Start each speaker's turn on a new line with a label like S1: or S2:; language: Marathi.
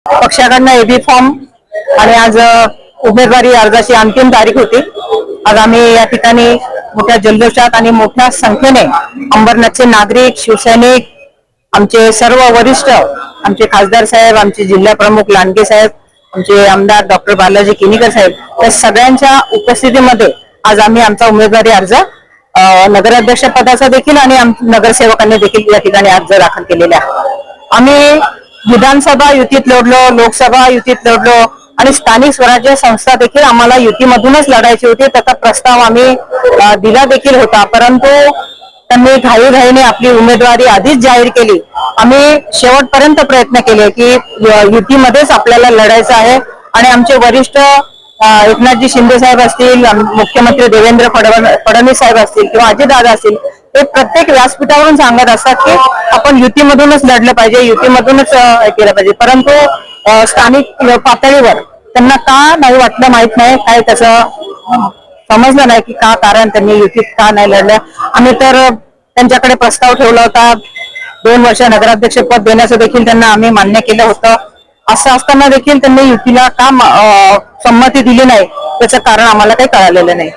S1: पक्षाकडनं एबी फॉर्म आणि आज उमेदवारी अर्जाची अंतिम तारीख होती। आज आम्ही या ठिकाणी मोठ्या जल्लोषात आणि मोठ्या संख्येने अंबरनाथचे नागरिक, शिवसैनिक, आमचे सर्व वरिष्ठ, आमचे खासदार साहेब, आमचे जिल्हा प्रमुख लांडगे साहेब, आमचे आमदार डॉक्टर बालाजी किनीकर साहेब या सगळ्यांच्या उपस्थितीमध्ये आज आम्ही आमचा उमेदवारी अर्ज नगराध्यक्ष पदाचा देखील आणि नगरसेवकांनी देखील या ठिकाणी अर्ज दाखल केलेला आहे। आम्ही विधानसभा युतीत लढलो, लोकसभा युतीत लढलो आणि स्थानिक स्वराज्य संस्था देखील आम्हाला युतीमधूनच लढायची होती। त्याचा प्रस्ताव आम्ही दिला देखील होता, परंतु त्यांनी घाईघाईने आपली उमेदवारी आधीच जाहीर केली। आम्ही शेवटपर्यंत प्रयत्न केले की युतीमध्येच आपल्याला लढायचं आहे आणि आमचे वरिष्ठ एकनाथजी शिंदे साहेब असतील, मुख्यमंत्री देवेंद्र फडणवीस साहेब असतील किंवा अजितदादा असतील, ते प्रत्येक व्यासपीठावरून सांगत असतात की आपण युतीमधूनच लढलं पाहिजे, युतीमधूनच केलं पाहिजे। परंतु स्थानिक पातळीवर त्यांना का नाही वाटलं माहित नाही, काय त्याचं समजलं नाही की का कारण त्यांनी युतीत का नाही लढलं। आम्ही तर त्यांच्याकडे प्रस्ताव ठेवला होता, 2 वर्ष नगराध्यक्ष पद देण्याचं देखील त्यांना आम्ही मान्य केलं होतं। असं असताना देखील त्यांनी युतीला का संमती दिली नाही, त्याचं कारण आम्हाला काही कळालेलं नाही।